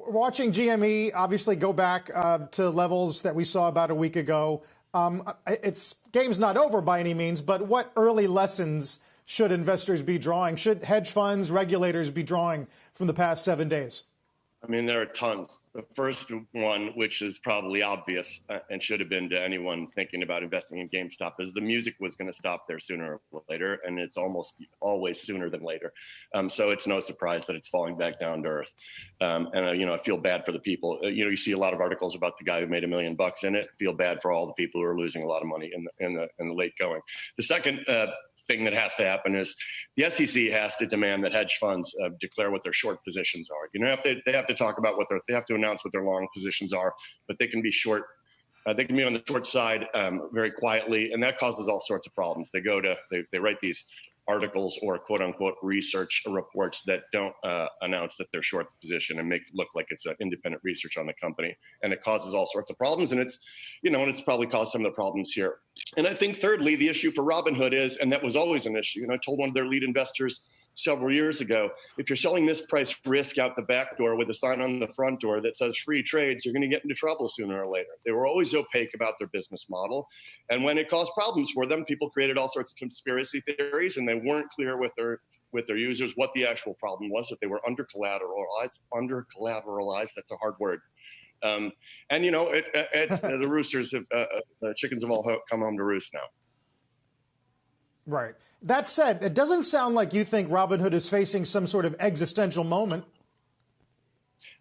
watching GME obviously go back to levels that we saw about a week ago. Game's not over by any means, but what early lessons should investors be drawing? Should hedge funds, regulators be drawing from the past 7 days? I mean, there are tons. The first one, which is probably obvious and should have been to anyone thinking about investing in GameStop, is the music was going to stop there sooner or later, and it's almost always sooner than later. So it's no surprise that it's falling back down to earth. I feel bad for the people. You see a lot of articles about the guy who made $1 million in it. Feel bad for all the people who are losing a lot of money in the late going. The second thing that has to happen is the SEC has to demand that hedge funds declare what their short positions are. They have to talk about they have to announce what their long positions are, but they can be short. They can be on the short side very quietly, and that causes all sorts of problems. They write these articles or quote unquote research reports that don't announce that they're short the position and make it look like it's independent research on the company, and it causes all sorts of problems. And it's probably caused some of the problems here. And I think thirdly, the issue for Robinhood is, and that was always an issue, and I told one of their lead investors several years ago, if you're selling mispriced risk out the back door with a sign on the front door that says free trades, you're going to get into trouble sooner or later. They were always opaque about their business model. And when it caused problems for them, people created all sorts of conspiracy theories, and they weren't clear with their users what the actual problem was, that they were under-collateralized. Under-collateralized, that's a hard word. It's the roosters, the chickens have all come home to roost now. Right. That said, it doesn't sound like you think Robinhood is facing some sort of existential moment.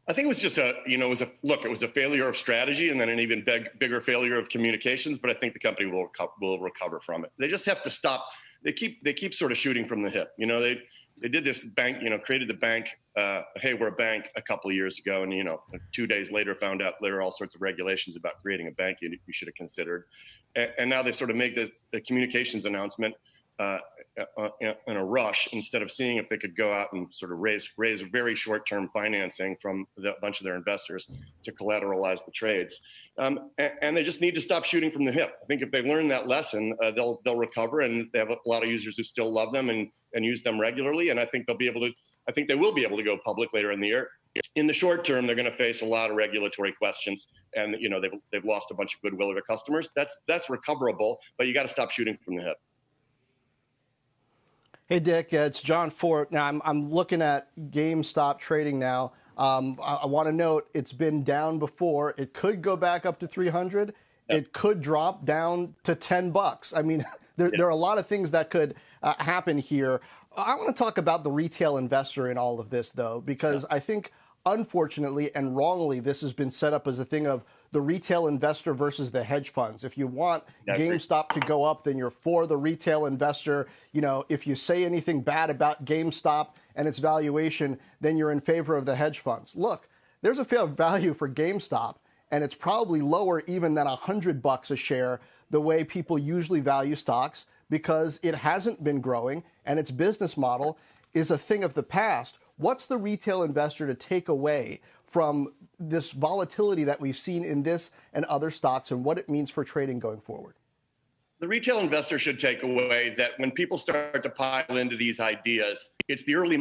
I think it was just it was a failure of strategy and then an even bigger failure of communications. But I think the company will recover from it. They just have to stop. They keep sort of shooting from the hip. They did this bank, created the bank. Hey, we're a bank a couple of years ago. And, 2 days later found out there are all sorts of regulations about creating a bank you should have considered. And now they sort of make the communications announcement in a rush instead of seeing if they could go out and sort of raise very short-term financing from a bunch of their investors to collateralize the trades. And they just need to stop shooting from the hip. I think if they learn that lesson, they'll recover, and they have a lot of users who still love them and use them regularly. And I think they will be able to go public later in the year. In the short term, they're going to face a lot of regulatory questions, and they've lost a bunch of goodwill of their customers. That's recoverable, but you got to stop shooting from the hip. Hey, Dick, it's John Fort. Now, I'm looking at GameStop trading now. I want to note it's been down before. It could go back up to 300. Yep. It could drop down to $10. I mean, there are a lot of things that could happen here. I want to talk about the retail investor in all of this, though, because I think, unfortunately and wrongly, this has been set up as a thing of the retail investor versus the hedge funds. If you want GameStop to go up, then you're for the retail investor. If you say anything bad about GameStop and its valuation, then you're in favor of the hedge funds. Look, there's a fair value for GameStop, and it's probably lower even than $100 a share, the way people usually value stocks, because it hasn't been growing and its business model is a thing of the past. What's the retail investor to take away from this volatility that we've seen in this and other stocks, and what it means for trading going forward? The retail investor should take away that when people start to pile into these ideas, it's the early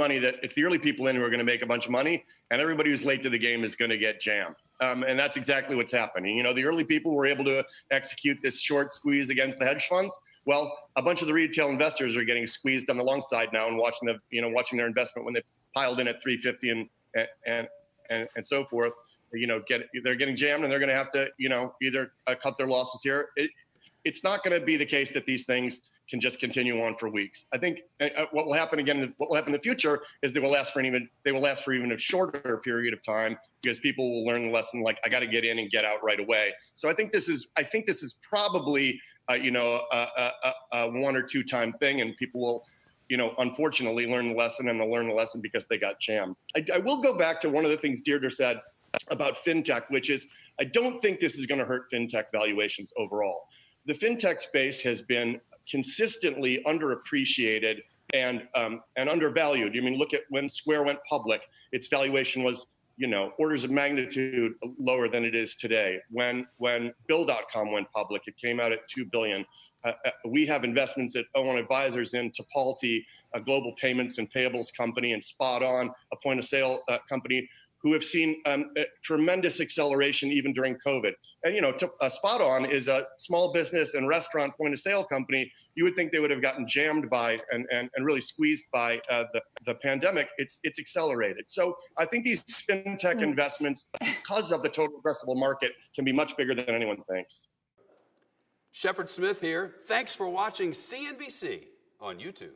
people in who are going to make a bunch of money, and everybody who's late to the game is going to get jammed. And that's exactly what's happening. The early people were able to execute this short squeeze against the hedge funds. Well, a bunch of the retail investors are getting squeezed on the long side now and watching their investment when they piled in at 350 and so forth. They're getting jammed, and they're going to have to either cut their losses here. It's not going to be the case that these things can just continue on for weeks. I think what will happen in the future is they will last for even a shorter period of time, because people will learn the lesson, like, I got to get in and get out right away. So I think this is probably a 1 or 2 time thing, and people will unfortunately learn the lesson, and they'll learn the lesson because they got jammed. I will go back to one of the things Deirdre said about fintech, which is I don't think this is going to hurt fintech valuations overall. The fintech space has been consistently underappreciated and undervalued. Look at when Square went public, its valuation was orders of magnitude lower than it is today. When Bill.com went public, it came out at $2 billion. We have investments at O1 Advisors in Tipalti, a global payments and payables company, and Spot On, a point of sale company, who have seen a tremendous acceleration even during COVID. And, Spot On is a small business and restaurant point of sale company. You would think they would have gotten jammed by and really squeezed by the pandemic. It's accelerated. So I think these fintech investments, because of the total addressable market, can be much bigger than anyone thinks. Shepard Smith here. Thanks for watching CNBC on YouTube.